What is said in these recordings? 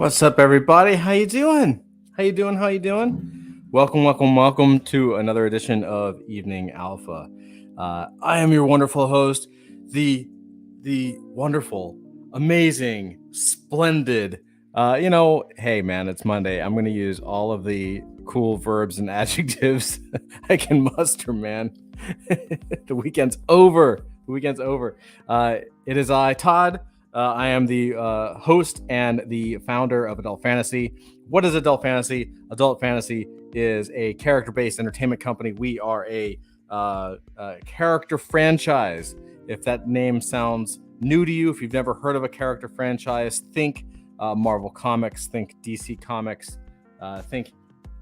What's up, everybody? How you doing? How you doing? How you doing? Welcome to another edition of Evening Alpha. I am your wonderful host, the wonderful, amazing, splendid. Hey man, it's Monday. I'm gonna use all of the cool verbs and adjectives I can muster, man. The weekend's over. It is I, Todd. I am the host and the founder of Adult Fantasy. What is Adult Fantasy? Adult Fantasy is a character-based entertainment company. We are a character franchise. If that name sounds new to you, if you've never heard of a character franchise, think Marvel Comics, think DC Comics, think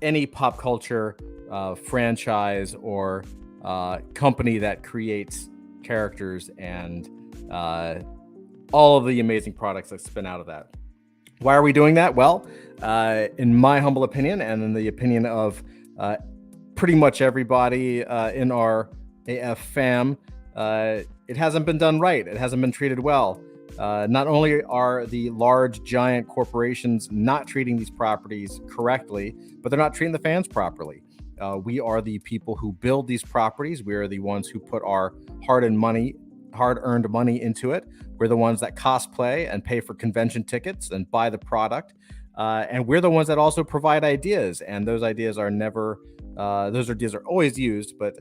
any pop culture franchise or company that creates characters and all of the amazing products that spin out of that. Why are we doing that? Well, in my humble opinion, and in the opinion of pretty much everybody in our AF fam, it hasn't been done right. It hasn't been treated well. Not only are the large, giant corporations not treating these properties correctly, but they're not treating the fans properly. We are the people who build these properties. We are the ones who put our hard-earned money into it. We're the ones that cosplay and pay for convention tickets and buy the product. And we're the ones that also provide ideas. And those ideas are always used, but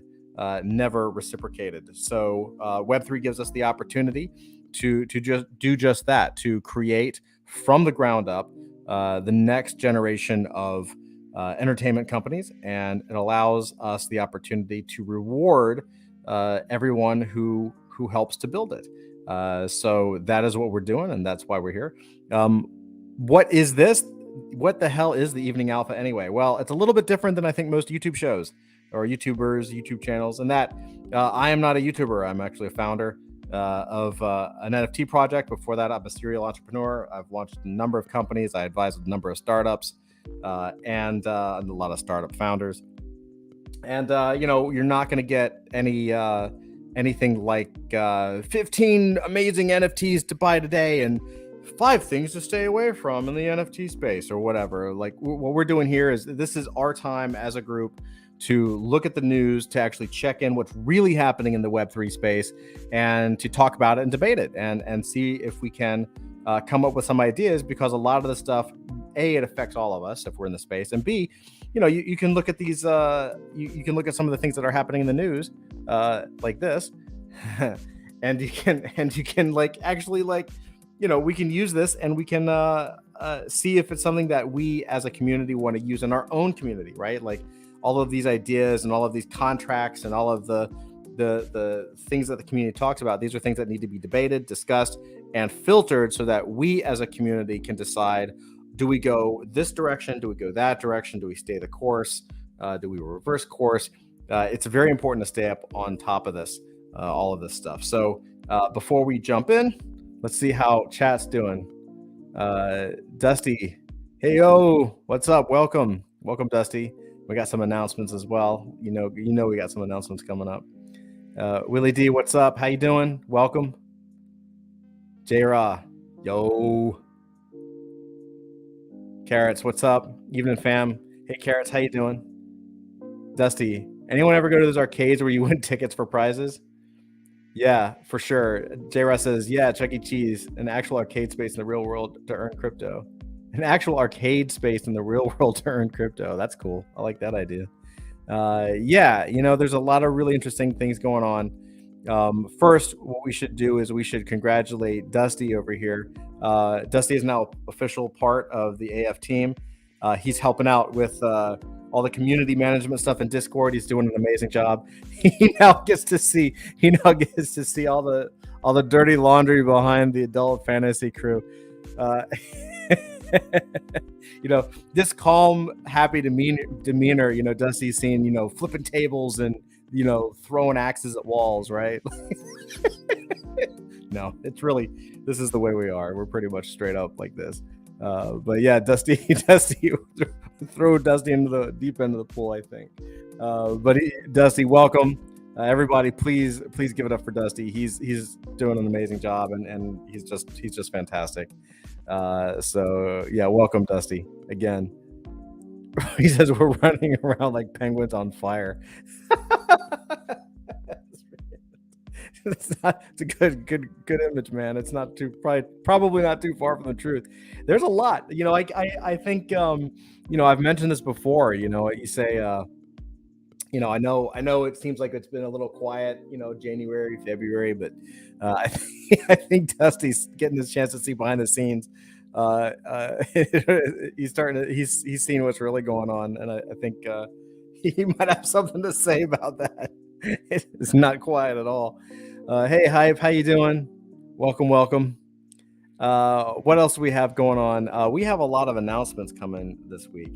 never reciprocated. So Web3 gives us the opportunity to just do just that, to create from the ground up the next generation of entertainment companies. And it allows us the opportunity to reward everyone who helps to build it. So that is what we're doing, and that's why we're here. What is this? What the hell is the Evening Alpha anyway? Well, it's a little bit different than I think most YouTube shows or YouTubers, YouTube channels, and that I am not a YouTuber. I'm actually a founder of an NFT project. Before that, I'm a serial entrepreneur. I've launched a number of companies. I advise a number of startups and a lot of startup founders. And you're not going to get anything like 15 amazing NFTs to buy today and 5 things to stay away from in the NFT space or whatever. Like what we're doing here is this is our time as a group to look at the news, to actually check in what's really happening in the Web3 space and to talk about it and debate it and see if we can come up with some ideas, because a lot of the stuff, A, it affects all of us if we're in the space, and B, you can look at these, you can look at some of the things that are happening in the news, like this, and you can we can use this and we can see if it's something that we as a community want to use in our own community, right? Like all of these ideas and all of these contracts and all of the things that the community talks about. These are things that need to be debated, discussed, and filtered so that we as a community can decide, do we go this direction? Do we go that direction? Do we stay the course? Do we reverse course? It's very important to stay up on top of this, all of this stuff. So before we jump in, let's see how chat's doing. Dusty, hey, yo, what's up? Welcome, Dusty. We got some announcements as well. You know, we got some announcements coming up. Willie D, what's up? How you doing? Welcome. J-Raw, yo. Carrots, what's up? Evening, fam. Hey, Carrots, how you doing? Dusty, anyone ever go to those arcades where you win tickets for prizes? Yeah, for sure. J-Raw says, yeah, Chuck E. Cheese, an actual arcade space in the real world to earn crypto. An actual arcade space in the real world to earn crypto. That's cool. I like that idea. Yeah, there's a lot of really interesting things going on. First, what we should do is we should congratulate Dusty over here. Dusty is now official part of the AF team. He's helping out with all the community management stuff in Discord. He's doing an amazing job. He now gets to see all the dirty laundry behind the Adult Fantasy crew. This calm, happy demeanor, Dusty's seen, flipping tables and, throwing axes at walls, right? No, this is the way we are. We're pretty much straight up like this. But yeah, Dusty, throw Dusty into the deep end of the pool, I think. Dusty, welcome. Everybody, please give it up for Dusty. He's doing an amazing job, and he's just fantastic. So yeah, welcome, Dusty, again. He says we're running around like penguins on fire. It's a good image, man. It's not too probably not too far from the truth. There's a lot, I think, I've mentioned this before. You say, I know it seems like it's been a little quiet, January, February, but I think, I think Dusty's getting his chance to see behind the scenes. He's starting to he's seen what's really going on, and I think he might have something to say about that. It's not quiet at all. Hey, Hype, how you doing? Welcome, welcome. What else do we have going on? We have a lot of announcements coming this week.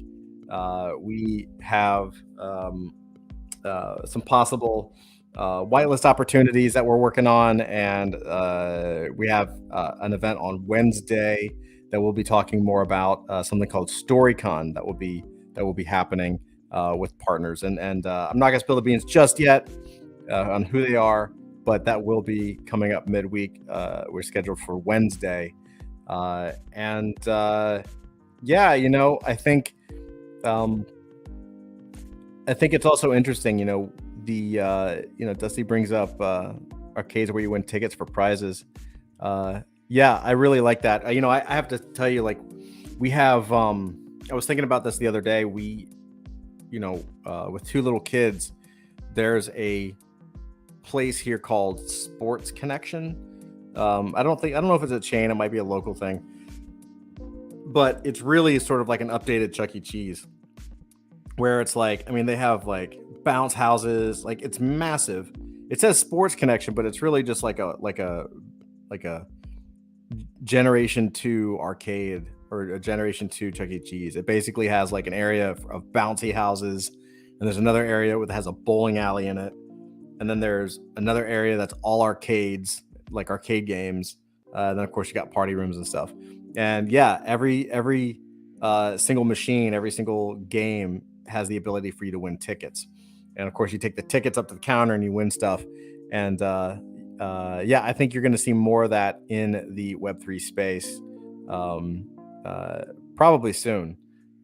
We have some possible whitelist opportunities that we're working on, and we have an event on Wednesday that we'll be talking more about, something called StoryCon that will be happening with partners, and I'm not gonna spill the beans just yet on who they are, but that will be coming up midweek. We're scheduled for Wednesday, and yeah, I think it's also interesting. Dusty brings up arcades where you win tickets for prizes. Yeah, I really like that. I have to tell you, like, we have. I was thinking about this the other day. We, with two little kids, there's a place here called Sports Connection. I don't know if it's a chain. It might be a local thing, but it's really sort of like an updated Chuck E. Cheese, where it's like, they have like bounce houses, like it's massive. It says Sports Connection, but it's really just like a Generation 2 arcade or a Generation 2 Chuck E. Cheese. It basically has like an area of bouncy houses, and there's another area that has a bowling alley in it, and then there's another area that's all arcades, like arcade games. Then of course you got party rooms and stuff. And yeah, every single machine, every single game has the ability for you to win tickets. And of course you take the tickets up to the counter and you win stuff. And yeah, I think you're going to see more of that in the Web3 space, probably soon.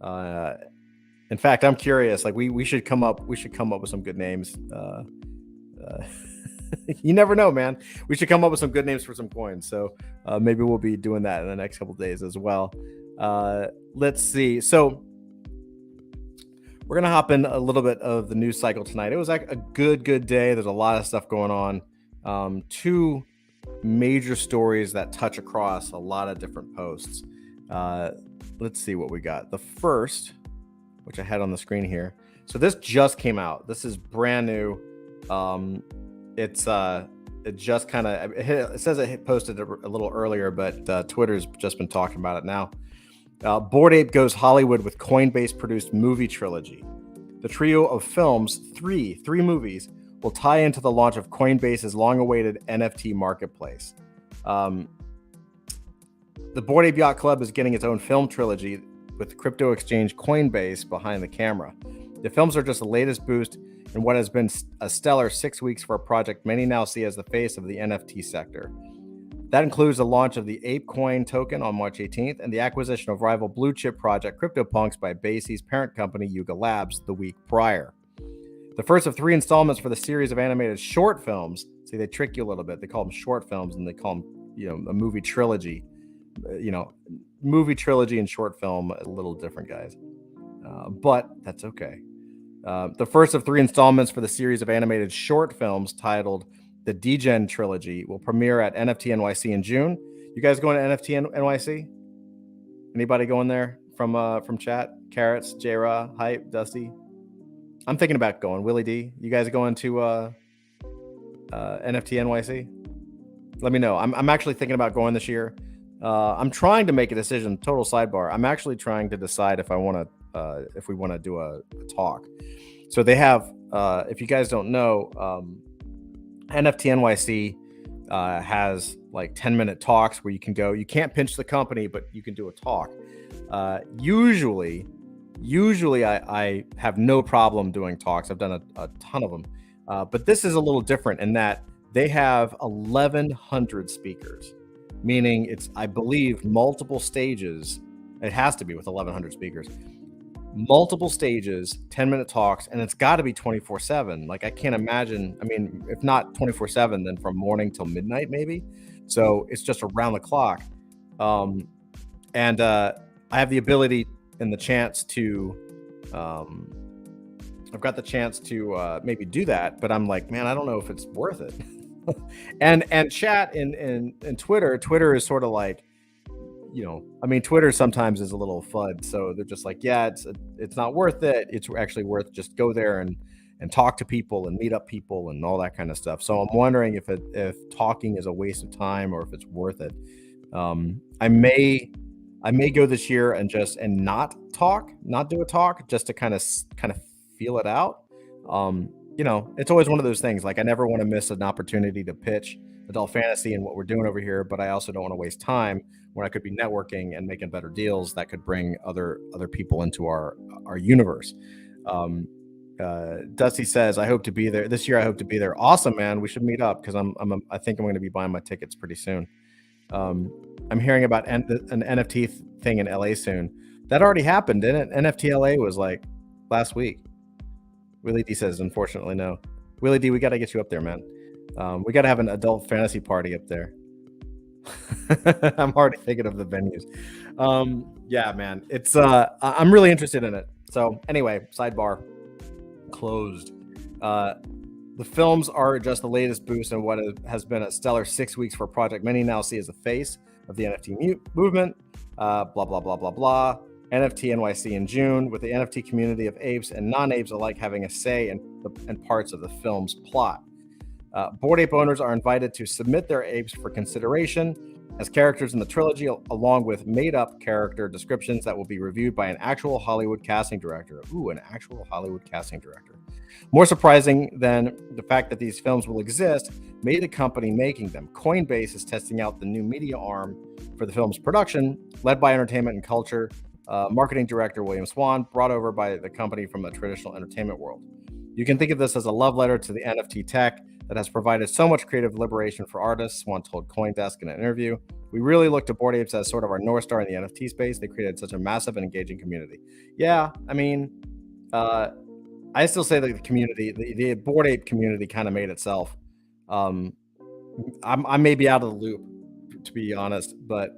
In fact, I'm curious. Like we should come up with some good names. You never know, man. We should come up with some good names for some coins. So maybe we'll be doing that in the next couple of days as well. Let's see. So we're gonna hop in a little bit of the news cycle tonight. It was like a good day. There's a lot of stuff going on. Two major stories that touch across a lot of different posts. Let's see what we got. The first, which I had on the screen here. So this just came out. This is brand new. It just kind of, it says it posted a little earlier, but Twitter's just been talking about it now. Bored Ape goes Hollywood with Coinbase produced movie trilogy. The trio of films, three movies, will tie into the launch of Coinbase's long-awaited NFT marketplace. The Bored Ape Yacht Club is getting its own film trilogy with crypto exchange Coinbase behind the camera. The films are just the latest boost in what has been a stellar 6 weeks for a project many now see as the face of the NFT sector. That includes the launch of the ApeCoin token on March 18th and the acquisition of rival blue chip project CryptoPunks by Basie's parent company Yuga Labs the week prior. The first of 3 installments for the series of animated short films. See, they trick you a little bit. They call them short films and they call them, a movie trilogy. Movie trilogy and short film, a little different, guys. But that's okay. The first of 3 installments for the series of animated short films titled The Degen Trilogy will premiere at NFT NYC in June. You guys going to NFT NYC? Anybody going there from chat? Carrots, J-Ra, Hype, Dusty? I'm thinking about going. Willie D, you guys going to NFT NYC? Let me know. I'm actually thinking about going this year. I'm trying to make a decision. Total sidebar. I'm actually trying to decide if we want to do a talk. So they have, if you guys don't know, NFT NYC has like 10-minute talks where you can go. You can't pinch the company, but you can do a talk. Usually I have no problem doing talks. I've done a ton of them. But this is a little different in that they have 1,100 speakers. meaning it's, I believe, multiple stages. It has to be with 1,100 speakers, multiple stages, 10-minute talks, and it's got to be 24/7. Like, I can't imagine. I mean, if not 24/7, then from morning till midnight, maybe. So it's just around the clock. Um, and I have the ability and the chance to, um, I've got the chance to maybe do that, but I'm like, man, I don't know if it's worth it. And chat in Twitter is sort of like, I mean, Twitter sometimes is a little FUD, so they're just like, yeah, it's not worth it. It's actually worth just go there and talk to people and meet up people and all that kind of stuff. So I'm wondering if talking is a waste of time or if it's worth it. I may go this year and not do a talk, just to kind of feel it out. It's always one of those things. Like, I never want to miss an opportunity to pitch adult fantasy and what we're doing over here, but I also don't want to waste time when I could be networking and making better deals that could bring other people into our universe. Dusty says, I hope to be there this year. I hope to be there. Awesome, man. We should meet up, because I think I'm going to be buying my tickets pretty soon. I'm hearing about an NFT thing in LA soon. That already happened, didn't it? NFT LA was like last week. Willie D says, unfortunately, no. Willie D, we got to get you up there, man. We got to have an adult fantasy party up there. I'm already thinking of the venues. Yeah, man. It's I'm really interested in it. So anyway, sidebar closed. The films are just the latest boost in what has been a stellar 6 weeks for Project many now see as the face of the NFT movement. Blah, blah, blah, blah, blah. NFT NYC in June, with the NFT community of apes and non-apes alike having a say in parts of the film's plot. Bored Ape owners are invited to submit their apes for consideration as characters in the trilogy, along with made-up character descriptions that will be reviewed by an actual Hollywood casting director. Ooh, an actual Hollywood casting director. More surprising than the fact that these films will exist may the company making them. Coinbase is testing out the new media arm for the film's production, led by entertainment and culture marketing director William Swan, brought over by the company from the traditional entertainment world. You can think of this as a love letter to the NFT tech that has provided so much creative liberation for artists, Swan told CoinDesk in an interview. We really look to Bored Apes as sort of our North Star in the NFT space. They created such a massive and engaging community. Yeah, I mean, I still say that the community, the Bored Ape community, kind of made itself. I may be out of the loop, to be honest, but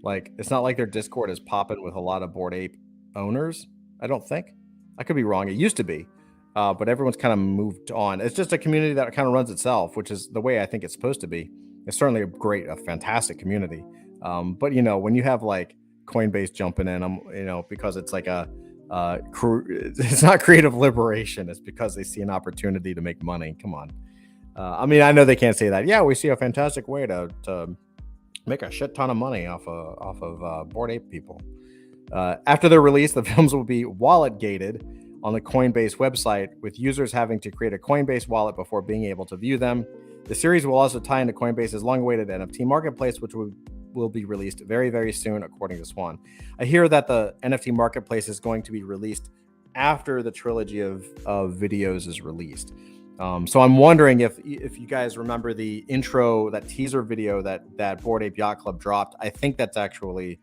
like, it's not like their Discord is popping with a lot of Bored Ape owners. I don't think. I could be wrong. It used to be, but everyone's kind of moved on. It's just a community that kind of runs itself, which is the way I think it's supposed to be. It's certainly a fantastic community. But when you have like Coinbase jumping in, because it's like it's not creative liberation. It's because they see an opportunity to make money. Come on. I mean, I know they can't say that. Yeah, we see a fantastic way to make a shit ton of money off of Bored Ape people. After their release, the films will be wallet gated on the Coinbase website, with users having to create a Coinbase wallet before being able to view them. The series will also tie into Coinbase's long-awaited NFT marketplace, which will be released very, very soon, according to Swan. I hear that the NFT marketplace is going to be released after the trilogy of videos is released. So I'm wondering if you guys remember the intro, that teaser video that Bored Ape Yacht Club dropped. I think that's actually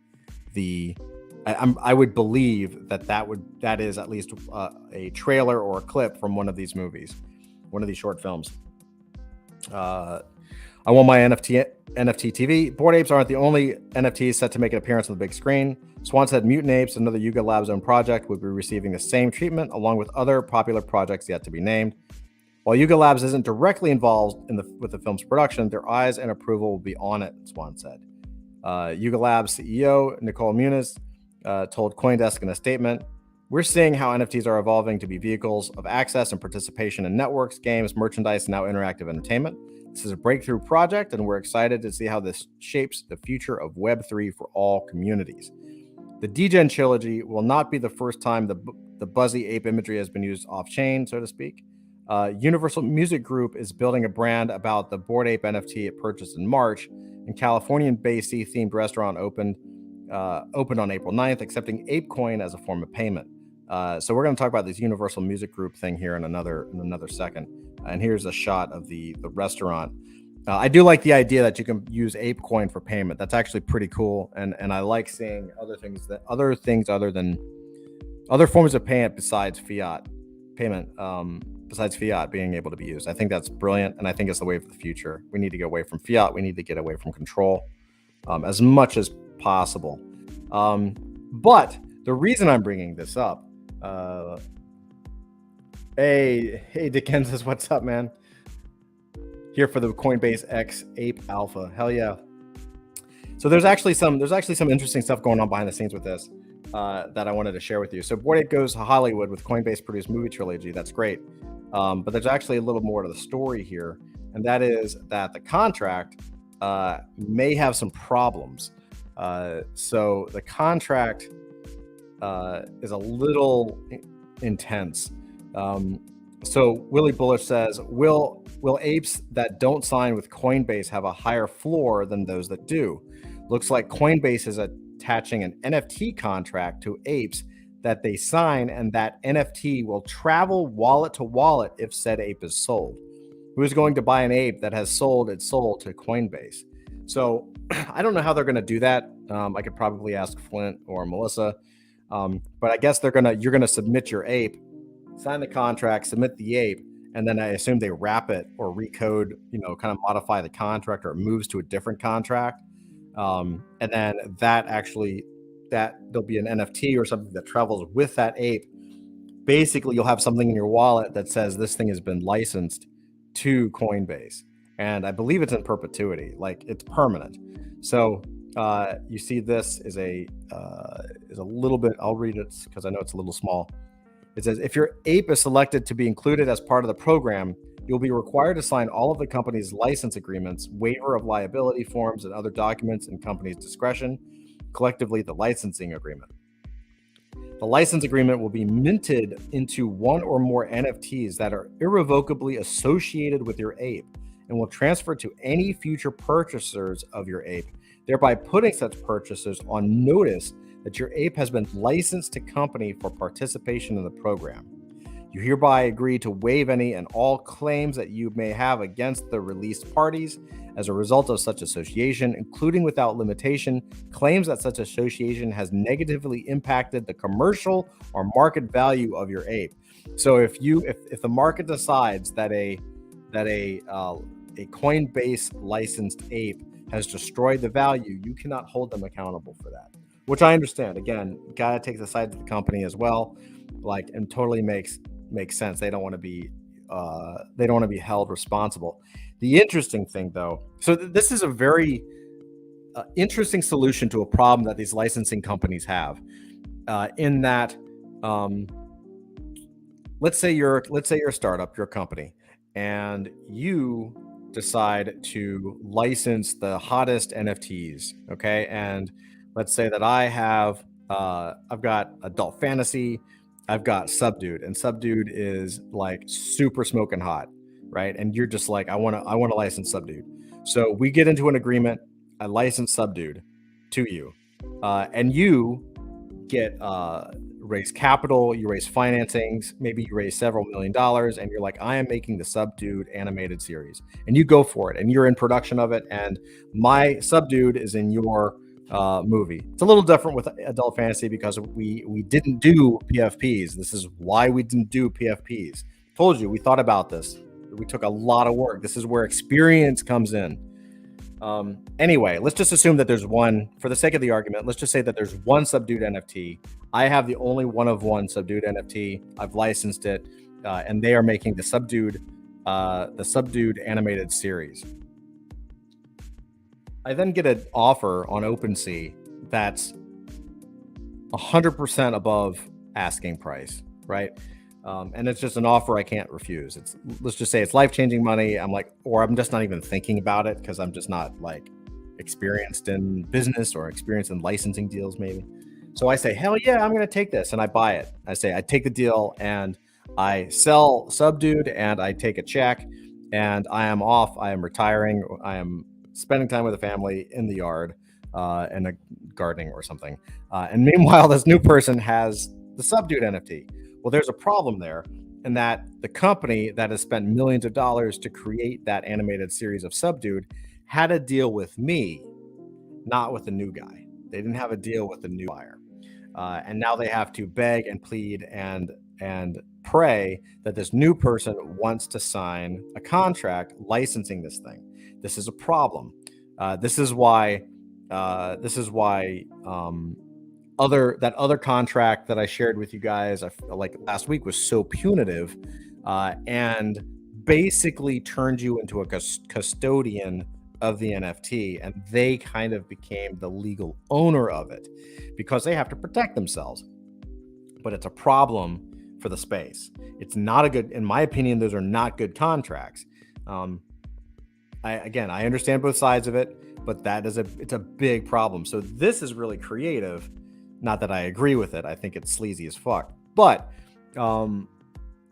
I would believe that is at least a trailer or a clip from one of these movies, one of these short films. I want my NFT TV. Bored Apes aren't the only NFTs set to make an appearance on the big screen. Swan said Mutant Apes, another Yuga Labs own project, would be receiving the same treatment, along with other popular projects yet to be named. While Yuga Labs isn't directly involved with the film's production, their eyes and approval will be on it, Swan said. Yuga Labs CEO Nicole Muniz told CoinDesk in a statement, "We're seeing how NFTs are evolving to be vehicles of access and participation in networks, games, merchandise, and now interactive entertainment. This is a breakthrough project, and we're excited to see how this shapes the future of Web3 for all communities. The DGen trilogy will not be the first time the buzzy ape imagery has been used off-chain, so to speak. Universal Music Group is building a brand about the Bored Ape NFT it purchased in March, and Californian-based themed restaurant opened on April 9th, accepting ApeCoin as a form of payment." So we're going to talk about this Universal Music Group thing here in another second. And here's a shot of the restaurant. I do like the idea that you can use ApeCoin for payment. That's actually pretty cool, and I like seeing other things other than other forms of payment besides fiat payment, besides fiat being able to be used. I think that's brilliant, and I think it's the way of the future. We need to get away from fiat. We need to get away from control as much as possible. But the reason I'm bringing this up, hey, Dickens, what's up, man? Here for the Coinbase X Ape Alpha. Hell yeah. So there's actually some interesting stuff going on behind the scenes with this that I wanted to share with you. So Bored Ape Goes Hollywood with Coinbase produced movie trilogy. That's great. But there's actually a little more to the story here, and that is that the contract may have some problems. So the contract is a little intense. So Willie Bullish says, will apes that don't sign with Coinbase have a higher floor than those that do? Looks like Coinbase is attaching an NFT contract to apes that they sign, and that NFT will travel wallet to wallet if said ape is sold. Who's going to buy an ape that has sold its soul to Coinbase? So I don't know how they're going to do that. I could probably ask Flint or Melissa, but I guess you're going to submit your ape, sign the contract, submit the ape, and then I assume they wrap it or recode, kind of modify the contract, or it moves to a different contract. And then there'll be an NFT or something that travels with that ape. Basically, you'll have something in your wallet that says this thing has been licensed to Coinbase. And I believe it's in perpetuity, like it's permanent. So you see this is a little bit, I'll read it because I know it's a little small. It says, if your ape is selected to be included as part of the program, you'll be required to sign all of the company's license agreements, waiver of liability forms, and other documents in company's discretion, collectively the licensing agreement. The license agreement will be minted into one or more NFTs that are irrevocably associated with your ape and will transfer to any future purchasers of your ape, thereby putting such purchasers on notice that your ape has been licensed to company for participation in the program. You hereby agree to waive any and all claims that you may have against the released parties as a result of such association, including without limitation, claims that such association has negatively impacted the commercial or market value of your ape. So if the market decides that a Coinbase licensed ape has destroyed the value, you cannot hold them accountable for that. Which I understand. Again, gotta take the side of the company as well, and totally makes sense. They don't want to be held responsible. The interesting thing, though, so this is a very interesting solution to a problem that these licensing companies have. In that, let's say you're a startup, you're a company, and you decide to license the hottest NFTs. Okay, and let's say that I've got adult fantasy, I've got Subdued, and Subdued is like super smoking hot, right? And you're just like, I want to license Subdued. So we get into an agreement. I license Subdued to you, and you get raise capital, you raise financings, maybe you raise several $1 million, and you're like, I am making the Subdued animated series, and you go for it, and you're in production of it, and my Subdued is in your movie. It's a little different with adult fantasy because we didn't do PFPs. This is why we didn't do PFPs. Told you, we thought about this. We took a lot of work. This is where experience comes in. Anyway, let's just assume that there's one, for the sake of the argument, let's just say that there's one Subdued NFT. I have the only one of one Subdued NFT. I've licensed it, and they are making the Subdued animated series. I then get an offer on OpenSea that's 100% above asking price, right? And it's just an offer I can't refuse. Let's just say it's life-changing money. I'm just not even thinking about it because I'm just not experienced in business or experienced in licensing deals maybe. So I say, hell yeah, I'm going to take this, and I buy it. I take the deal and I sell Subdued and I take a check and I am off. I am retiring. I am spending time with the family in the yard and gardening or something. And meanwhile, this new person has the Subdued NFT. Well, there's a problem there. and that the company that has spent millions of dollars to create that animated series of Subdued had a deal with me, not with the new guy. They didn't have a deal with the new buyer. And now they have to beg and plead and pray that this new person wants to sign a contract licensing this thing. This is a problem. This is why other contract that I shared with you guys, like last week, was so punitive, and basically turned you into a custodian of the NFT, and they kind of became the legal owner of it because they have to protect themselves. But it's a problem for the space. It's not a good, in my opinion, those are not good contracts. I understand both sides of it, but it's a big problem. So this is really creative. Not that I agree with it. I think it's sleazy as fuck. But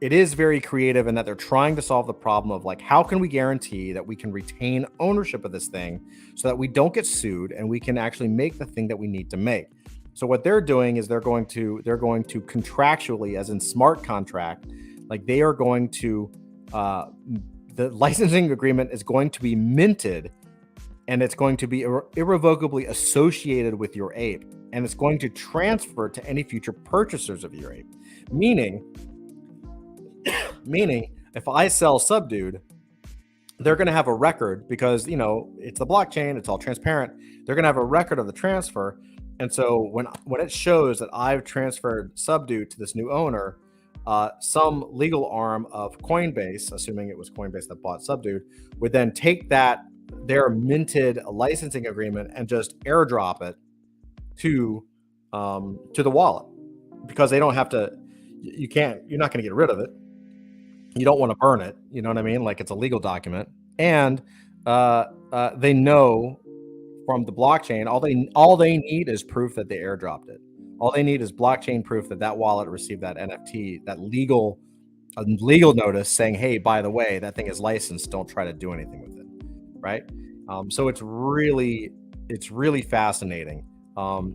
it is very creative in that they're trying to solve the problem of like, how can we guarantee that we can retain ownership of this thing so that we don't get sued and we can actually make the thing that we need to make. So what they're doing is they're going to contractually, as in smart contract, like they are going to, the licensing agreement is going to be minted, and it's going to be irrevocably associated with your ape, and it's going to transfer to any future purchasers of your ape. Meaning, if I sell Subdued, they're going to have a record because, it's the blockchain, it's all transparent. They're going to have a record of the transfer. And so when it shows that I've transferred Subdued to this new owner, some legal arm of Coinbase, assuming it was Coinbase that bought Subdued, would then take their minted licensing agreement and just airdrop it to the wallet, because they don't have to. You're not going to get rid of it. You don't want to burn it. You know what I mean? Like, it's a legal document, and they know from the blockchain all they need is proof that they airdropped it. All they need is blockchain proof that wallet received that NFT, that legal notice saying, hey, by the way, that thing is licensed. Don't try to do anything with it, right? So it's really fascinating.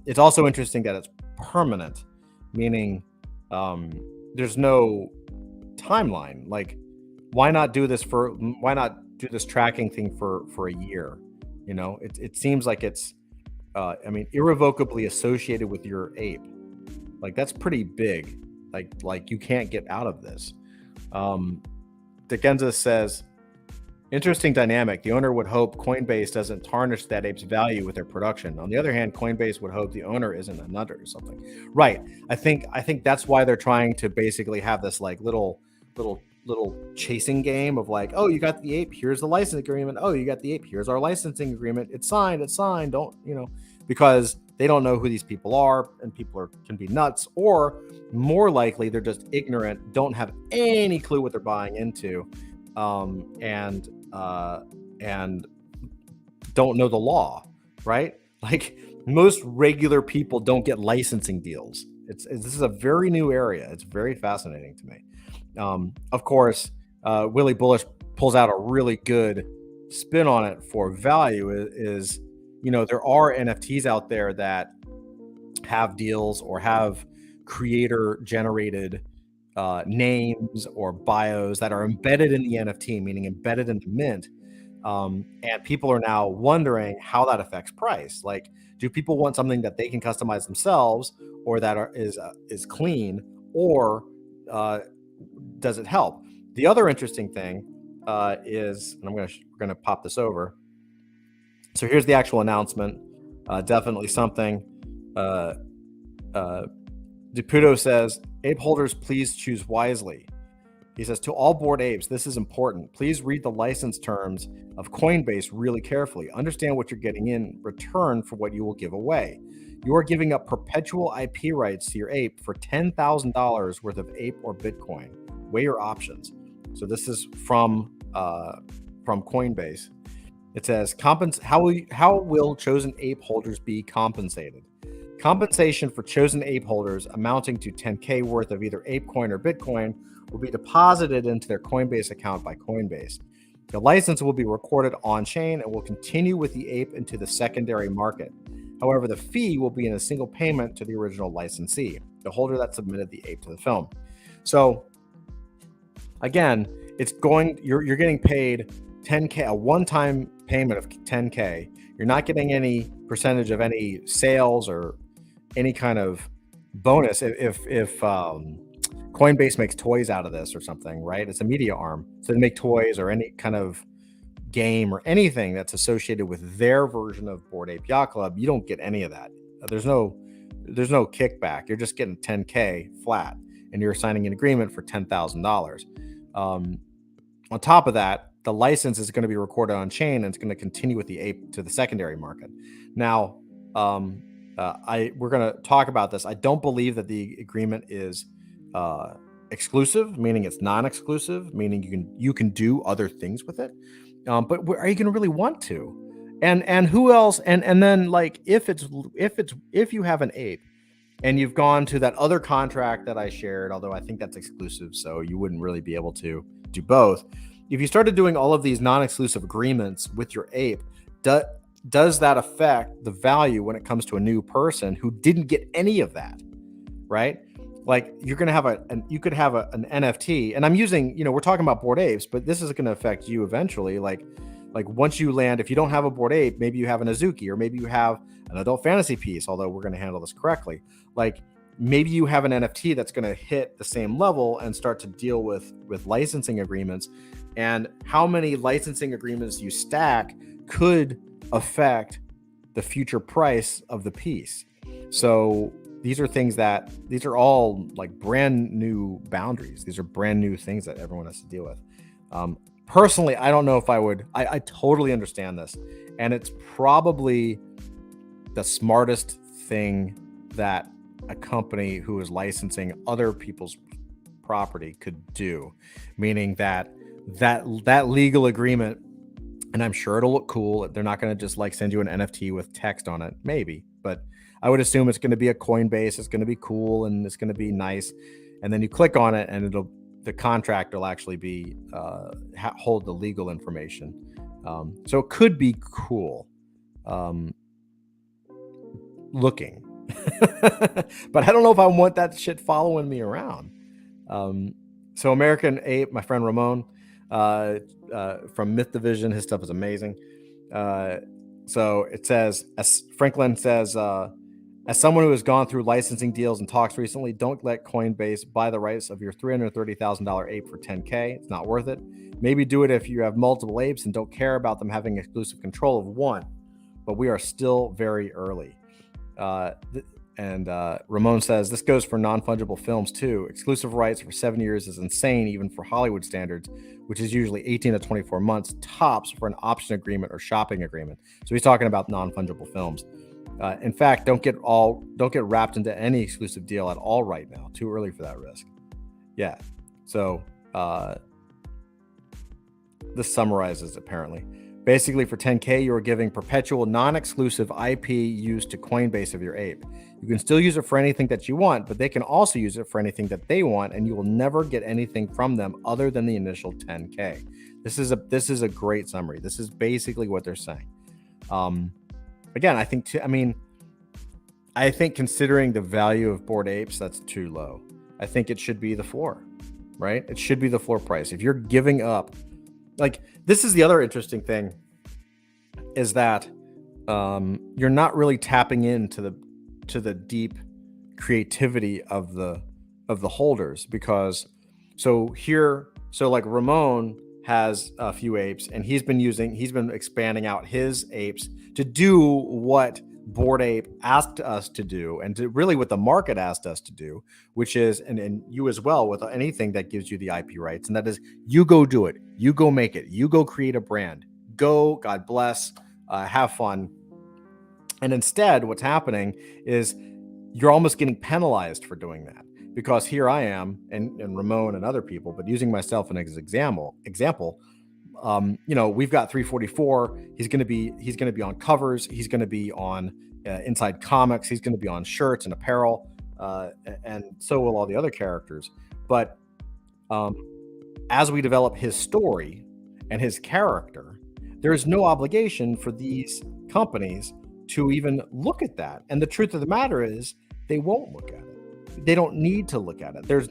It's also interesting that it's permanent, meaning there's no timeline. Like, why not do this tracking thing for a year? It seems like it's irrevocably associated with your ape. Like, that's pretty big. Like you can't get out of this. Dekenza says, interesting dynamic. The owner would hope Coinbase doesn't tarnish that ape's value with their production. On the other hand, Coinbase would hope the owner isn't a nutter or something. Right. I think that's why they're trying to basically have this like little chasing game of like, oh, you got the ape, here's the license agreement. Oh, you got the ape, here's our licensing agreement. It's signed. Don't, because they don't know who these people are, and people can be nuts, or more likely they're just ignorant, don't have any clue what they're buying into, and don't know the law, right? Like, most regular people don't get licensing deals. This is a very new area. It's very fascinating to me. Of course, Willie Bullish pulls out a really good spin on it for value. Is there are NFTs out there that have deals or have creator generated names or bios that are embedded in the NFT, meaning embedded in the mint. And people are now wondering how that affects price. Like, do people want something that they can customize themselves, or that is clean, or does it help? The other interesting thing is, and we're gonna pop this over. So here's the actual announcement. Definitely something. Deputo says, ape holders, please choose wisely. He says, to all bored apes, this is important. Please read the license terms of Coinbase really carefully. Understand what you're getting in return for what you will give away. You are giving up perpetual IP rights to your ape for $10,000 worth of ape or Bitcoin. Weigh your options. So this is from Coinbase. It says, how will chosen ape holders be compensated? Compensation for chosen ape holders amounting to 10K worth of either ApeCoin or Bitcoin will be deposited into their Coinbase account by Coinbase. The license will be recorded on-chain and will continue with the ape into the secondary market. However, the fee will be in a single payment to the original licensee, the holder that submitted the ape to the film. So Again, you're getting paid 10K, a one-time payment of 10K. You're not getting any percentage of any sales or any kind of bonus if Coinbase makes toys out of this or something, right? It's a media arm. So they make toys or any kind of game or anything that's associated with their version of Bored Ape Yacht Club. You don't get any of that. There's no kickback. You're just getting 10K flat, and you're signing an agreement for $10,000. On top of that, the license is going to be recorded on chain, and it's going to continue with the ape to the secondary market. Now, we're going to talk about this. I don't believe that the agreement is exclusive, meaning it's non-exclusive, meaning you can do other things with it. But are you going to really want to? And who else? And then, like, if you have an ape and you've gone to that other contract that I shared, although I think that's exclusive, so you wouldn't really be able to do both. If you started doing all of these non-exclusive agreements with your ape, does that affect the value when it comes to a new person who didn't get any of that, right? Like, you're going to have you could have an NFT, and I'm using, we're talking about Bored Apes, but this is going to affect you eventually. Like once you land, if you don't have a Bored Ape, maybe you have an Azuki, or maybe you have an adult fantasy piece, although we're going to handle this correctly. Like, maybe you have an NFT that's going to hit the same level and start to deal with licensing agreements, and how many licensing agreements you stack could affect the future price of the piece. So these are all like brand new boundaries. These are brand new things that everyone has to deal with. Personally, I don't know if I would. I totally understand this, and it's probably the smartest thing that a company who is licensing other people's property could do, meaning that legal agreement, and I'm sure it'll look cool. They're not going to just like send you an NFT with text on it, maybe, but I would assume it's going to be a Coinbase. It's going to be cool and it's going to be nice, and then you click on it, and the contract will actually be hold the legal information. So it could be cool looking, but I don't know if I want that shit following me around. So American Ape, my friend Ramon from Myth Division, his stuff is amazing. So it says, as Franklin says, as someone who has gone through licensing deals and talks recently, don't let Coinbase buy the rights of your $330,000 ape for 10K. It's not worth it. Maybe do it if you have multiple apes and don't care about them having exclusive control of one. But we are still very early. Ramon says, this goes for non-fungible films too. Exclusive rights for 7 years is insane, even for Hollywood standards, which is usually 18 to 24 months tops for an option agreement or shopping agreement. So he's talking about non-fungible films. In fact, don't get wrapped into any exclusive deal at all right now. Too early for that risk. Yeah. So this summarizes apparently. Basically, for 10K, you are giving perpetual non-exclusive IP use to Coinbase of your ape. You can still use it for anything that you want, but they can also use it for anything that they want, and you will never get anything from them other than the initial 10K. This is a great summary. This is basically what they're saying. Again, I think considering the value of Bored Apes, that's too low. I think it should be the floor, right? It should be the floor price. If you're giving up, like, this is the other interesting thing, is that you're not really tapping into the deep creativity of the holders, because like Ramon has a few apes, and he's been expanding out his apes to do what Bored Ape asked us to do, and to really what the market asked us to do, which is, and you as well, with anything that gives you the IP rights, and that is, you go do it, you go make it, you go create a brand, go, God bless, have fun. And instead, what's happening is you're almost getting penalized for doing that, because here I am, and Ramon and other people, but using myself as an example, we've got 344. He's going to be on covers. He's going to be on Inside Comics. He's going to be on shirts and apparel, and so will all the other characters. But as we develop his story and his character, there is no obligation for these companies to even look at that. And the truth of the matter is, they won't look at it. They don't need to look at it. There's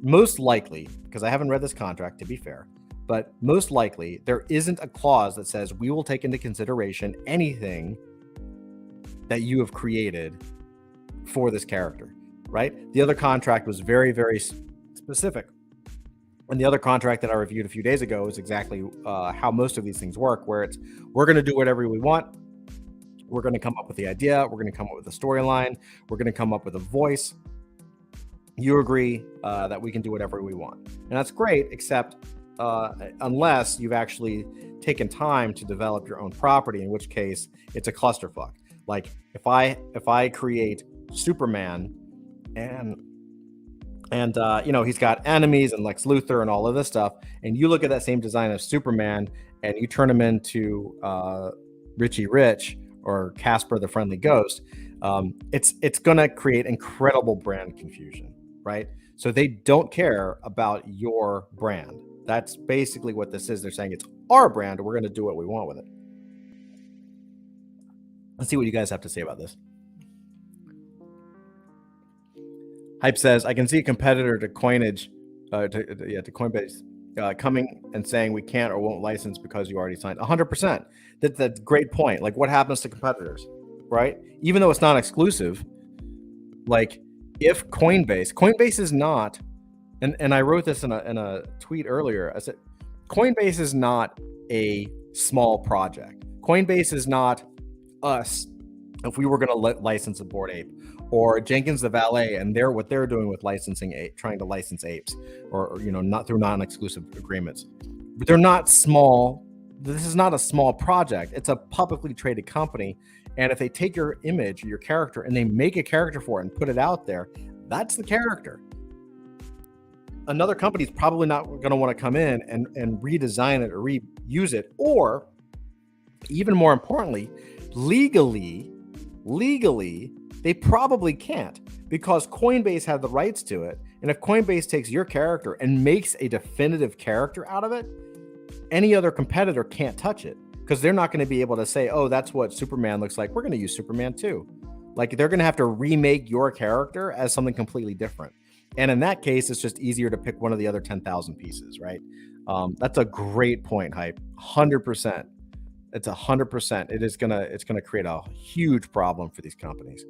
most likely, because I haven't read this contract to be fair, but most likely there isn't a clause that says we will take into consideration anything that you have created for this character, right? The other contract was very, very specific. And the other contract that I reviewed a few days ago is exactly how most of these things work, where it's, we're going to do whatever we want. We're going to come up with the idea. We're going to come up with a storyline. We're going to come up with a voice. You agree that we can do whatever we want. And that's great, except unless you've actually taken time to develop your own property, in which case it's a clusterfuck. Like if I create Superman and he's got enemies and Lex Luthor and all of this stuff, and you look at that same design of Superman and you turn him into Richie Rich or Casper the Friendly Ghost, it's gonna create incredible brand confusion, right? So they don't care about your brand. That's basically what this is. They're saying it's our brand, and we're gonna do what we want with it. Let's see what you guys have to say about this. Hype says, I can see a competitor to Coinage, to Coinbase coming and saying we can't or won't license because you already signed. 100%. That's a great point. Like, what happens to competitors, right? Even though it's not exclusive, like if Coinbase is not, and I wrote this in a tweet earlier. I said, Coinbase is not a small project. Coinbase is not us if we were going to license a Bored Ape, or Jenkins the Valet and what they're doing with licensing, trying to license apes, or not through non-exclusive agreements. But they're not small. This is not a small project. It's a publicly traded company, and if they take your image, your character, and they make a character for it and put it out there, that's the character. Another company is probably not going to want to come in and redesign it or reuse it, or even more importantly, legally, they probably can't, because Coinbase had the rights to it. And if Coinbase takes your character and makes a definitive character out of it, any other competitor can't touch it, because they're not going to be able to say, oh, that's what Superman looks like, we're going to use Superman too. Like, they're going to have to remake your character as something completely different. And in that case, it's just easier to pick one of the other 10,000 pieces, right? That's a great point, Hype. 100%. It's 100%. It's gonna create a huge problem for these companies.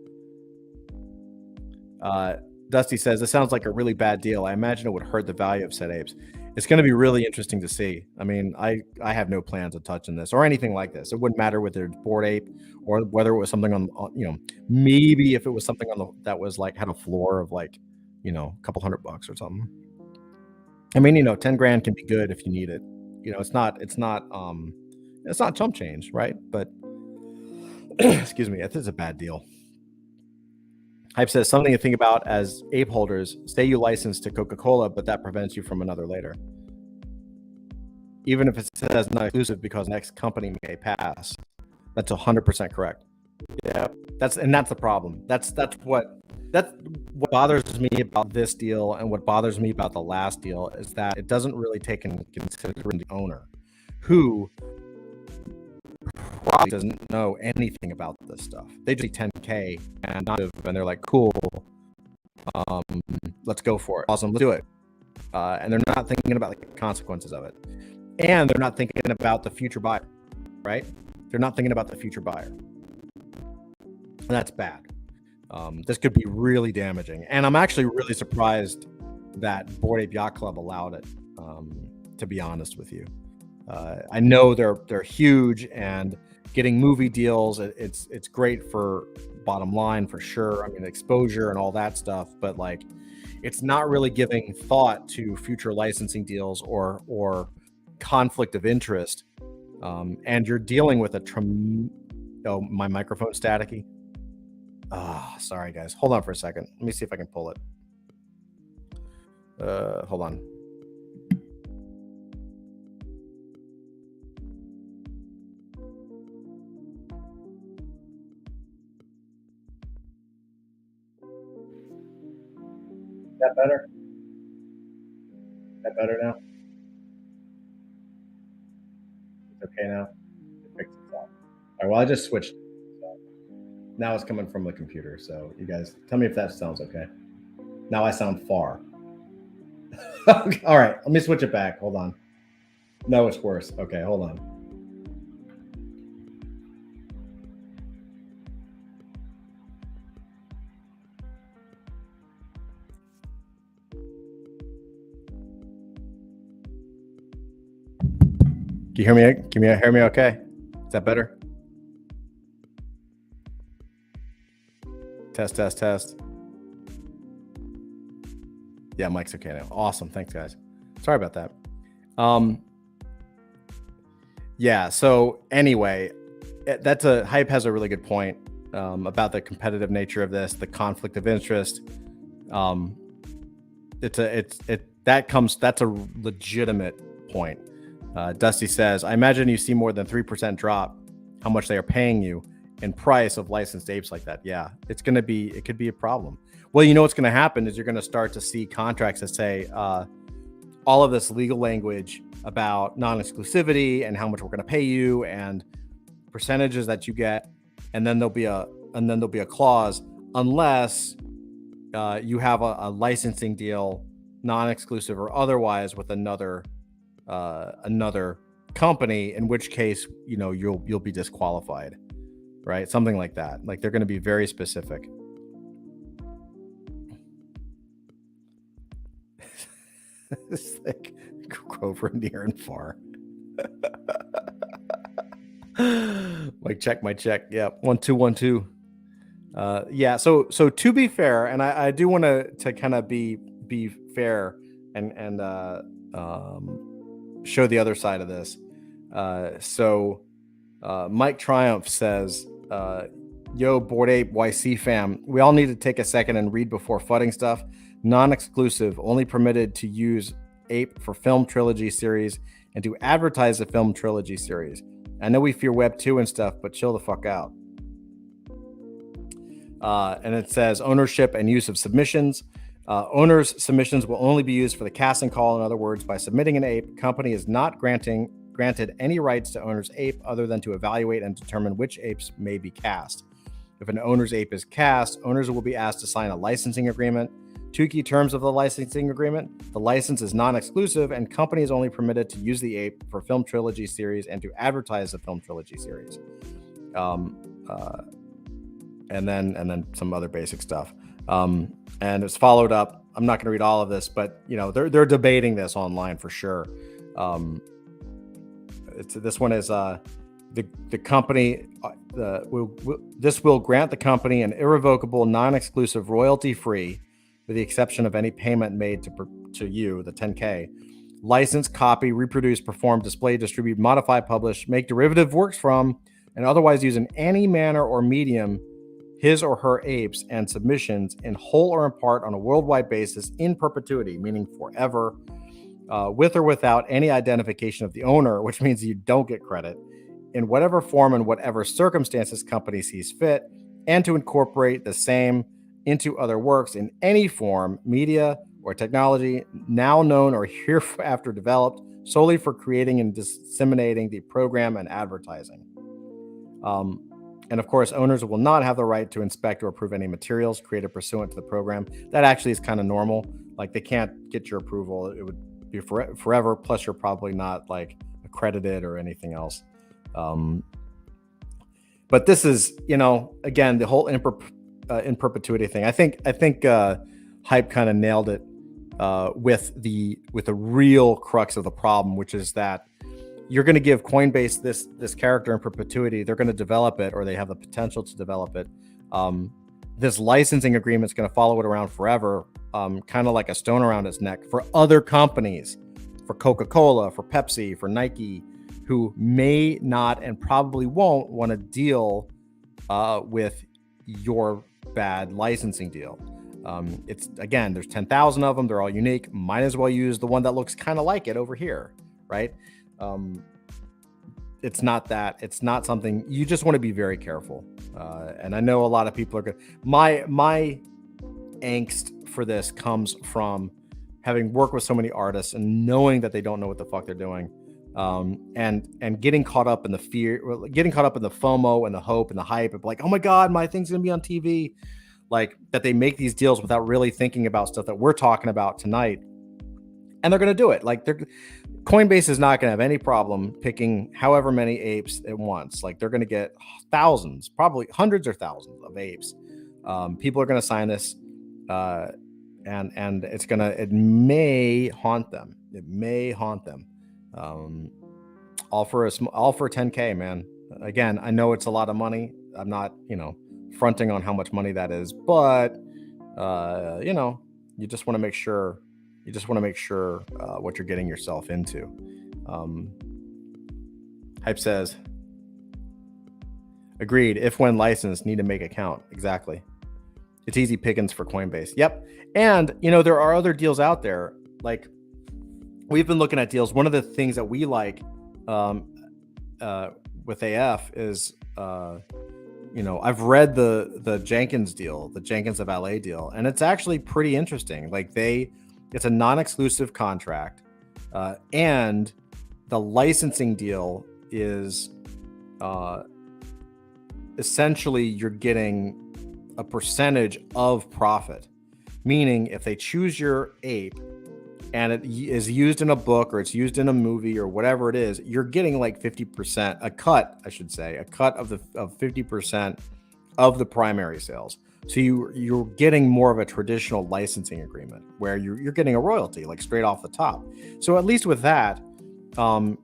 Dusty says, this sounds like a really bad deal. I imagine it would hurt the value of said apes. It's going to be really interesting to see. I mean, I have no plans of touching this or anything like this. It wouldn't matter whether it's Bored Ape or whether it was something on maybe if it was something that was like had a floor of like, a couple $100 or something. I mean, 10 grand can be good if you need it. It's not chump change, right? But excuse me, it is a bad deal. Hype says, something to think about as ape holders. Say you license to Coca-Cola, but that prevents you from another later. Even if it says not exclusive because next company may pass. That's 100% correct. Yeah, that's the problem. That's what bothers me about this deal, and what bothers me about the last deal is that it doesn't really take into consideration the owner, who probably doesn't know anything about this stuff. They just see 10K and they're like, cool, let's go for it. Awesome, let's do it. And they're not thinking about the consequences of it. And they're not thinking about the future buyer, right? They're not thinking about the future buyer. And that's bad. This could be really damaging. And I'm actually really surprised that Bored Ape Yacht Club allowed it, to be honest with you. I know they're huge, and getting movie deals, it's great for bottom line for sure. I mean, exposure and all that stuff, but like, it's not really giving thought to future licensing deals or conflict of interest. And you're dealing with my microphone's staticky. Oh, sorry guys. Hold on for a second. Let me see if I can pull it. Hold on. Is that better? Is that better now? It's okay now? It fixed itself. All right, well, I just switched. So now it's coming from the computer. So you guys tell me if that sounds okay. Now I sound far. Okay, all right, let me switch it back. Hold on. No, it's worse. Okay, hold on. Can you hear me? Can you hear me okay? Is that better? Test, test, test. Yeah, mic's okay now. Awesome. Thanks, guys. Sorry about that. Yeah. So anyway, that's Hype has a really good point about the competitive nature of this, the conflict of interest. That's a legitimate point. Dusty says, I imagine you see more than 3% drop how much they are paying you in price of licensed apes like that. Yeah, it could be a problem. Well, you know what's going to happen is you're going to start to see contracts that say all of this legal language about non-exclusivity and how much we're going to pay you and percentages that you get, and then there'll be a clause unless you have a licensing deal, non-exclusive or otherwise, with another company, in which case you'll be disqualified, right? Something like that. Like they're going to be very specific. It's like Grover near and far. Mic check. Yeah, 1 2 1 2. Yeah. So to be fair, and I do want to kind of be fair and show the other side of this. Mike Triumph says, yo, Bored Ape YC fam, we all need to take a second and read before fudding stuff. Non-exclusive, only permitted to use ape for film trilogy series and to advertise the film trilogy series. I know we fear Web 2 and stuff, but chill the fuck out. And it says ownership and use of submissions. Owners' submissions will only be used for the casting call. In other words, by submitting an ape, company is not granted any rights to owner's ape other than to evaluate and determine which apes may be cast. If an owner's ape is cast, owners will be asked to sign a licensing agreement. 2 key terms of the licensing agreement: the license is non-exclusive and company is only permitted to use the ape for film trilogy series and to advertise the film trilogy series. And then some other basic stuff. And it's followed up. I'm not going to read all of this, but they're debating this online for sure. This one is the company. This will grant the company an irrevocable, non-exclusive, royalty-free, with the exception of any payment made to you, the 10K, license, copy, reproduce, perform, display, distribute, modify, publish, make derivative works from, and otherwise use in any manner or medium his or her apes and submissions in whole or in part on a worldwide basis in perpetuity, meaning forever, with or without any identification of the owner, which means you don't get credit, in whatever form and whatever circumstances company sees fit, and to incorporate the same into other works in any form, media, or technology now known or hereafter developed solely for creating and disseminating the program and advertising. And of course, owners will not have the right to inspect or approve any materials created pursuant to the program. That actually is kind of normal. Like they can't get your approval. It would be forever. Plus you're probably not like accredited or anything else. But this is, again, the whole in perpetuity thing. I think Hype kind of nailed it with the real crux of the problem, which is that you're going to give Coinbase this character in perpetuity. They're going to develop it, or they have the potential to develop it. This licensing agreement is going to follow it around forever, kind of like a stone around its neck for other companies, for Coca-Cola, for Pepsi, for Nike, who may not and probably won't want to deal with your bad licensing deal. There's 10,000 of them. They're all unique. Might as well use the one that looks kind of like it over here, right? It's not something you just want to be very careful. And I know a lot of people are good. My angst for this comes from having worked with so many artists and knowing that they don't know what the fuck they're doing. And getting caught up in the fear, getting caught up in the FOMO and the hope and the hype of like, oh my God, my thing's going to be on TV. Like that they make these deals without really thinking about stuff that we're talking about tonight. and they're going to do it. Like Coinbase is not going to have any problem picking however many apes at once. Like they're going to get thousands, probably hundreds or thousands of apes. People are going to sign this, and it may haunt them. It may haunt them. All for 10K, man. Again, I know it's a lot of money. I'm not, fronting on how much money that is, but you just want to make sure. You just want to make sure what you're getting yourself into. Hype says, agreed. If when licensed, need to make account. Exactly. It's easy pickings for Coinbase. Yep. And there are other deals out there. Like we've been looking at deals. One of the things that we like with AF is I've read the Jenkins deal, the Jenkins of LA deal, and it's actually pretty interesting. Like it's a non-exclusive contract, and the licensing deal is essentially you're getting a percentage of profit. Meaning, if they choose your ape and it is used in a book or it's used in a movie or whatever it is, you're getting like 50%, a cut of 50% of the primary sales. So you're getting more of a traditional licensing agreement where you're getting a royalty like straight off the top. So at least with that,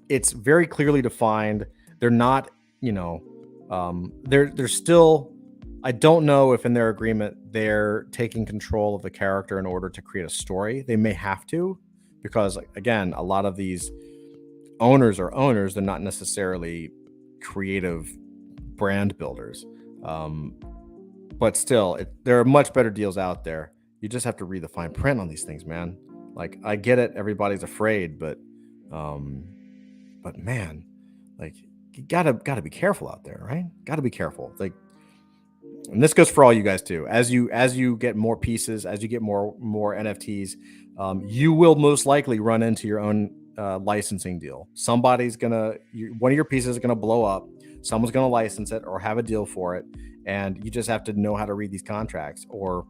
it's very clearly defined. They're not, they're still. I don't know if in their agreement they're taking control of the character in order to create a story. They may have to, because again, a lot of these owners are owners. They're not necessarily creative brand builders. But still, there are much better deals out there. You just have to read the fine print on these things, man. Like, I get it. Everybody's afraid, but man, like you gotta be careful out there, right? Gotta be careful. Like, and this goes for all you guys too. As you get more pieces, as you get more NFTs, you will most likely run into your own licensing deal. One of your pieces is gonna blow up. Someone's gonna license it or have a deal for it, and you just have to know how to read these contracts or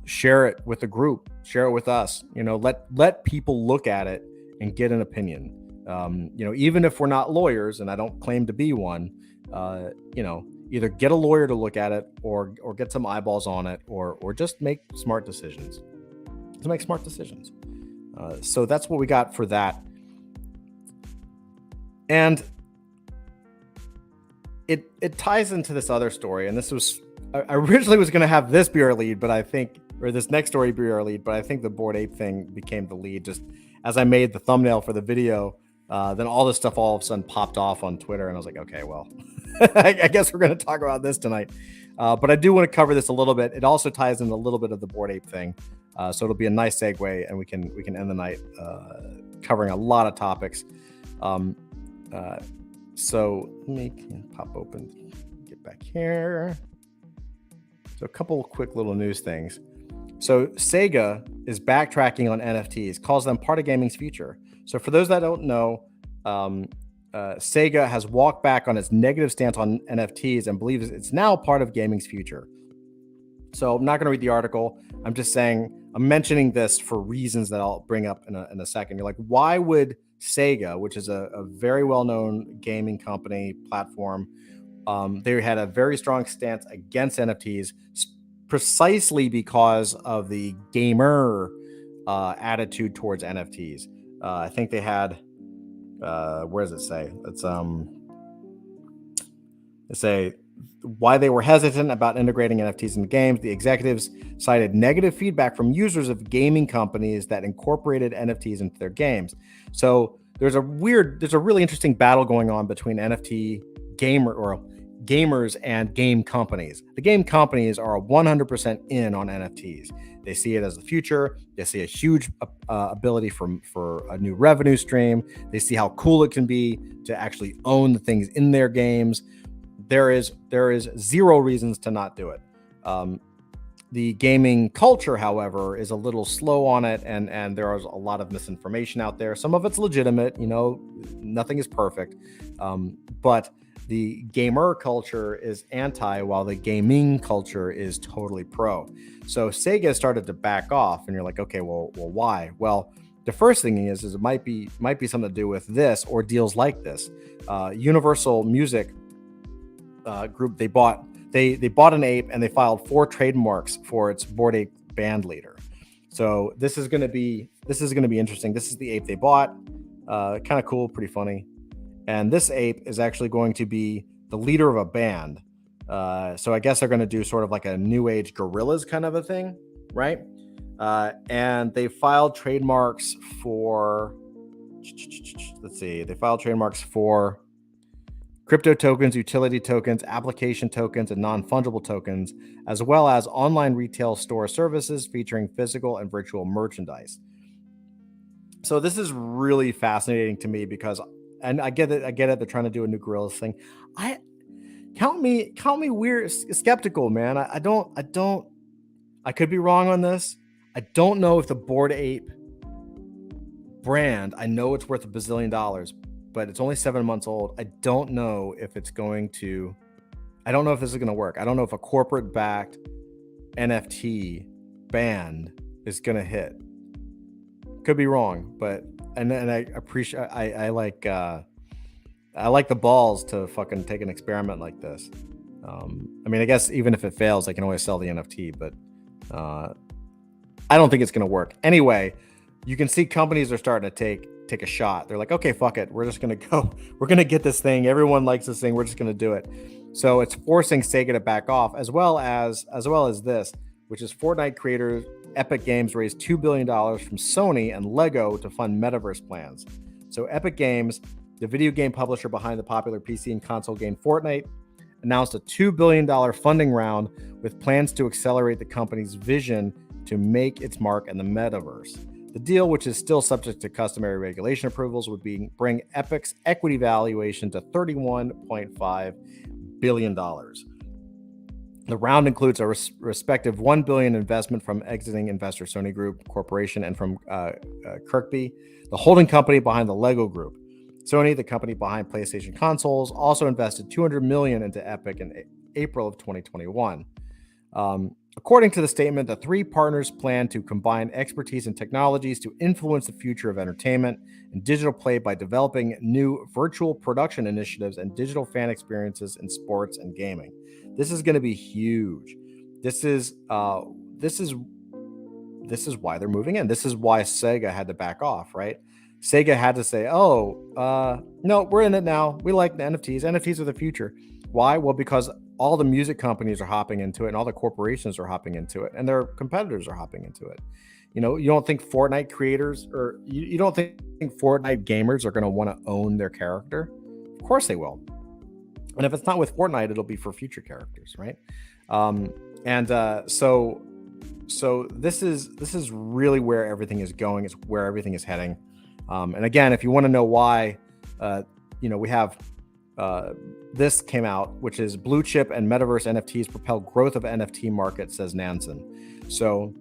share it with the group, share it with us. Let people look at it and get an opinion. Even if we're not lawyers, and I don't claim to be one, either get a lawyer to look at it or get some eyeballs on it, or just make smart decisions. So that's what we got for that. And it ties into this other story. And I originally was going to have this be our lead, or this next story be our lead, but I think the Bored Ape thing became the lead. Just as I made the thumbnail for the video, then all this stuff all of a sudden popped off on Twitter, and I was like, okay, well, I guess we're going to talk about this tonight. But I do want to cover this a little bit. It also ties in a little bit of the Bored Ape thing, so it'll be a nice segue, and we can end the night covering a lot of topics. So let me pop open, get back here. So a couple of quick little news things. So Sega is backtracking on NFTs, calls them part of gaming's future. So for those that don't know, Sega has walked back on its negative stance on NFTs and believes it's now part of gaming's future. So I'm not going to read the article. I'm just saying, I'm mentioning this for reasons that I'll bring up in a second. You're like, why would Sega, which is a very well-known gaming company platform, they had a very strong stance against NFTs precisely because of the gamer attitude towards NFTs. I think they had, where does it say? They say why they were hesitant about integrating NFTs into games. The executives cited negative feedback from users of gaming companies that incorporated NFTs into their games. So there's a really interesting battle going on between NFT gamers and game companies. The game companies are 100% in on NFTs. They see it as the future. They see a huge ability for a new revenue stream. They see how cool it can be to actually own the things in their games. There is zero reasons to not do it. The gaming culture, however, is a little slow on it, and there is a lot of misinformation out there. Some of it's legitimate, nothing is perfect, but the gamer culture is anti, while the gaming culture is totally pro. So Sega started to back off, and you're like, okay, well, why? Well, The first thing is it might be something to do with this or deals like this. Universal Music Group, they bought an ape and they filed 4 trademarks for its Bored Ape band leader. So this is going to be interesting. This is the ape they bought. Kind of cool, pretty funny. And this ape is actually going to be the leader of a band. So I guess they're going to do sort of like a new age gorillas kind of a thing, right? And they filed trademarks for, let's see, they filed trademarks for crypto tokens, utility tokens, application tokens, and non-fungible tokens, as well as online retail store services featuring physical and virtual merchandise. So this is really fascinating to me because, and I get it, they're trying to do a new gorillas thing. I count me weird, skeptical, man. I could be wrong on this. I don't know if the Bored Ape brand, I know it's worth $1 bazillion, but it's only 7 months old. I don't know if this is going to work. I don't know if a corporate backed NFT band is going to hit. Could be wrong, but and I appreciate, I like the balls to fucking take an experiment like this. I mean, I guess even if it fails, I can always sell the NFT, but I don't think it's going to work. Anyway, you can see companies are starting to take a shot. They're like, okay, fuck it. We're just going to go. We're going to get this thing. Everyone likes this thing. We're just going to do it. So it's forcing Sega to back off, as well as this, which is Fortnite creators Epic Games raised $2 billion from Sony and Lego to fund Metaverse plans. So Epic Games, the video game publisher behind the popular PC and console game Fortnite, announced a $2 billion funding round with plans to accelerate the company's vision to make its mark in the Metaverse. The deal, which is still subject to customary regulation approvals, would bring Epic's equity valuation to $31.5 billion. The round includes a respective $1 billion investment from exiting investor Sony Group Corporation and from Kirkby, the holding company behind the Lego Group. Sony, the company behind PlayStation consoles, also invested $200 million into Epic in April of 2021. According to the statement, the 3 partners plan to combine expertise and technologies to influence the future of entertainment and digital play by developing new virtual production initiatives and digital fan experiences in sports and gaming. This is going to be huge. This is why they're moving in. This is why Sega had to back off, right? Sega had to say, no, we're in it now. We like the NFTs. NFTs are the future. Why? Well, because all the music companies are hopping into it and all the corporations are hopping into it and their competitors are hopping into it. You know, you don't think Fortnite creators or you don't think Fortnite gamers are going to want to own their character? Of course they will. And if it's not with Fortnite, it'll be for future characters, right? So this is really where everything is going. It's where everything is heading. And again, if you want to know why, we have this came out, which is blue chip and metaverse NFTs propel growth of NFT market, says Nansen. So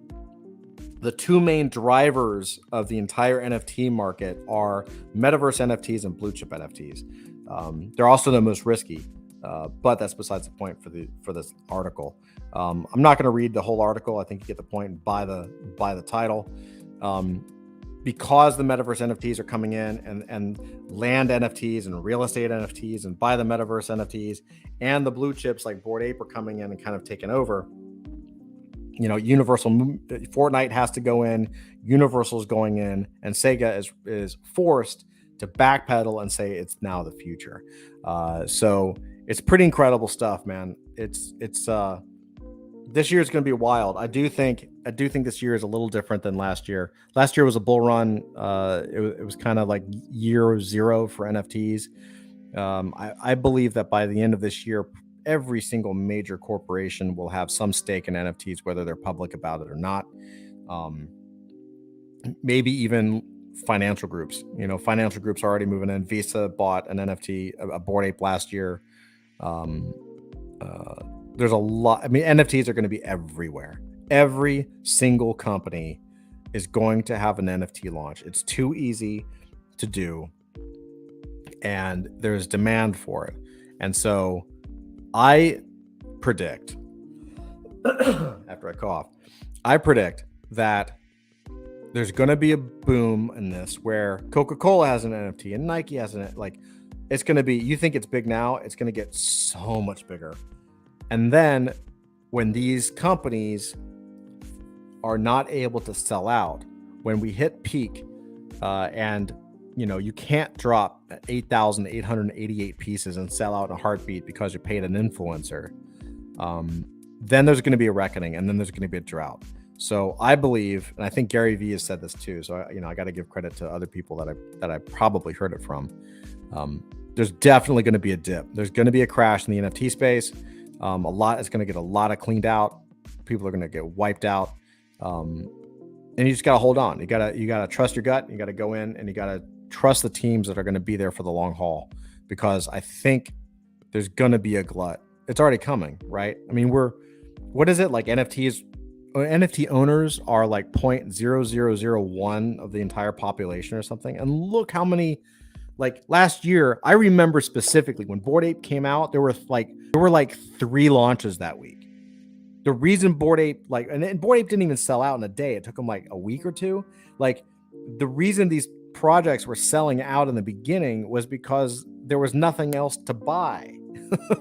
the 2 main drivers of the entire NFT market are metaverse NFTs and blue chip NFTs. They're also the most risky, but that's besides the point for this article. I'm not going to read the whole article. I think you get the point by the title. Because the metaverse NFTs are coming in and land NFTs and real estate NFTs and buy the metaverse NFTs and the blue chips like Bored Ape are coming in and kind of taking over. You know, Fortnite has to go in, Universal's going in, and Sega is forced to backpedal and say it's now the future. So it's pretty incredible stuff, man. It's this year is going to be wild. I do think this year is a little different than last year. Last year was a bull run. It was kind of like year 0 for NFTs. I believe that by the end of this year, every single major corporation will have some stake in NFTs, whether they're public about it or not. Maybe even financial groups. You know, financial groups are already moving in. Visa bought an NFT, a Bored Ape last year. There's a lot. I mean, NFTs are going to be everywhere. Every single company is going to have an NFT launch. It's too easy to do, and there's demand for it. And so I predict, after I cough, I predict that there's going to be a boom in this where Coca-Cola has an NFT and Nike has an, like, it's going to be, you think it's big now, it's going to get so much bigger. And then when these companies are not able to sell out, when we hit peak, and you can't drop 8,888 pieces and sell out in a heartbeat because you paid an influencer, then there's going to be a reckoning, and then there's going to be a drought. So I believe, and I think Gary Vee has said this too, so I got to give credit to other people that I probably heard it from. There's definitely going to be a dip. There's going to be a crash in the NFT space. It's going to get a lot of cleaned out. People are going to get wiped out. And you just got to hold on. You got to trust your gut. You got to go in and you got to trust the teams that are going to be there for the long haul, because I think there's going to be a glut. It's already coming, right? I mean, what is it like? NFT owners are like 0.0001 of the entire population or something. And look how many, like last year, I remember specifically when Bored Ape came out, there were like 3 launches that week. The reason Bored Ape, and Bored Ape didn't even sell out in a day. It took them like a week or two. Like, the reason these projects were selling out in the beginning was because there was nothing else to buy.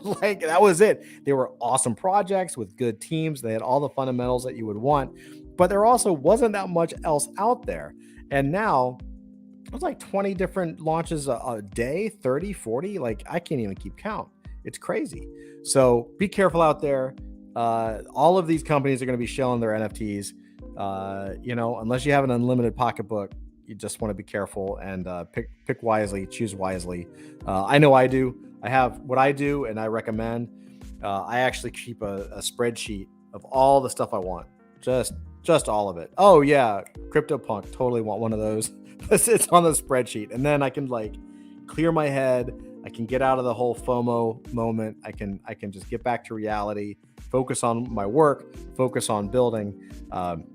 Like, that was it. They were awesome projects with good teams. They had all the fundamentals that you would want, but there also wasn't that much else out there. And now it's like 20 different launches a day, 30, 40. Like, I can't even keep count. It's crazy. So be careful out there. All of these companies are going to be shelling their NFTs. Unless you have an unlimited pocketbook, you just want to be careful and pick wisely, choose wisely. I know I do. I have what I do, and I recommend. I actually keep a spreadsheet of all the stuff I want, just all of it. Oh yeah, CryptoPunk, totally want one of those. It's on the spreadsheet, and then I can like clear my head. I can get out of the whole FOMO moment. I can just get back to reality, focus on my work, focus on building,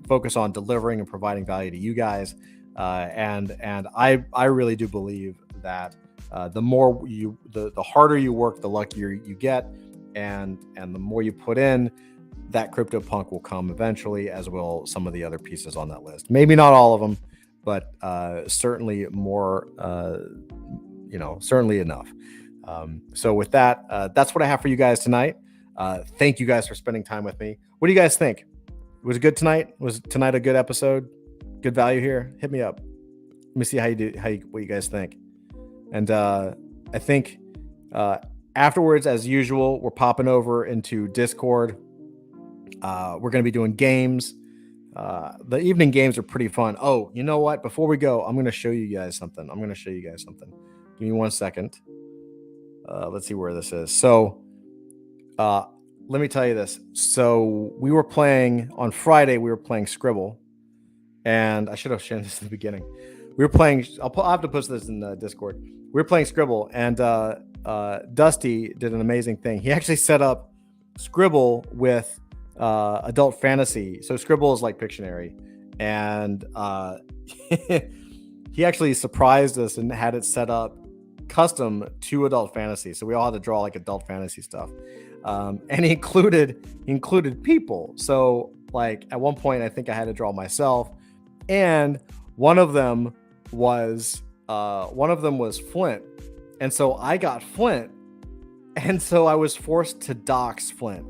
focus on delivering and providing value to you guys. And I really do believe that the harder you work, the luckier you get, and the more you put in, that CryptoPunk will come eventually, as will some of the other pieces on that list. Maybe not all of them, but certainly more. Certainly enough. So with that, that's what I have for you guys tonight. Thank you guys for spending time with me. What do you guys think? Was it good tonight? Was tonight a good episode? Good value here? Hit me up. Let me see what you guys think. And I think afterwards, as usual, we're popping over into Discord. We're going to be doing games. The evening games are pretty fun. Oh, you know what? Before we go, I'm going to show you guys something. Give me 1 second. Let's see where this is. So let me tell you this. So we were playing on Friday. We were playing Scribble, and I should have shown this in the beginning. We were playing. I'll have to post this in Discord. We were playing Scribble, and Dusty did an amazing thing. He actually set up Scribble with adult fantasy. So Scribble is like Pictionary, and he actually surprised us and had it set up custom to adult fantasy. So we all had to draw like adult fantasy stuff. And he included people. So like at one point, I think I had to draw myself, and one of them was Flint. And so I got Flint. And so I was forced to dox Flint.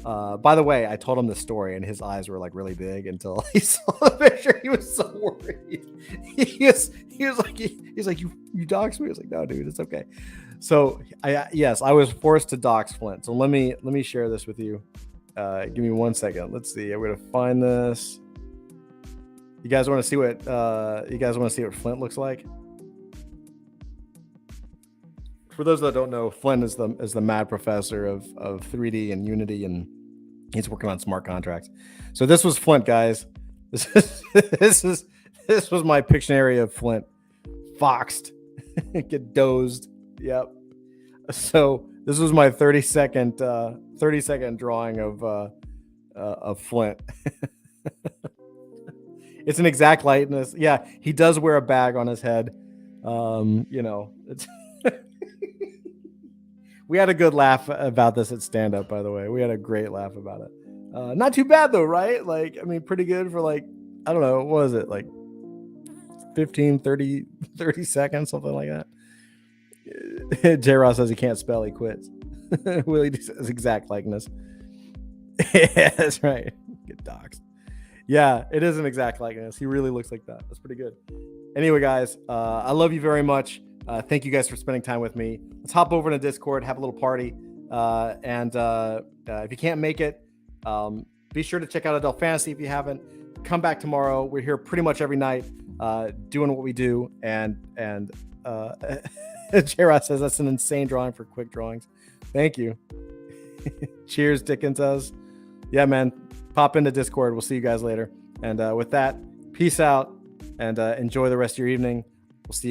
By the way, I told him the story, and his eyes were like really big until he saw the picture. He was so worried. He was like, you doxed me. I was like, no, dude, it's okay. So I was forced to dox Flint. So let me share this with you. Give me 1 second. Let's see. I'm gonna find this. You guys want to see what Flint looks like? For those that don't know, Flint is the mad professor of 3D and Unity, and he's working on smart contracts. So this was Flint, guys. This was my Pictionary of Flint. Foxed, get dozed. Yep. So this was my 30-second drawing of Flint. It's an exact likeness. Yeah, he does wear a bag on his head. It's. We had a good laugh about this at stand-up, by the way. We had a great laugh about it. Not too bad though, right? Like, I mean, pretty good for like, I don't know, what was it? Like 15, 30 seconds, something like that. J-Ross says he can't spell, he quits. Willie says exact likeness. Yeah, that's right. Get doxxed. Yeah, it is an exact likeness. He really looks like that. That's pretty good. Anyway, guys, I love you very much. Thank you guys for spending time with me. Let's hop over to Discord, have a little party. And if you can't make it, be sure to check out Adult Fantasy if you haven't. Come back tomorrow. We're here pretty much every night doing what we do. And J-Ross says that's an insane drawing for quick drawings. Thank you. Cheers, Dickens says. Yeah, man. Pop into Discord. We'll see you guys later. And with that, peace out and enjoy the rest of your evening.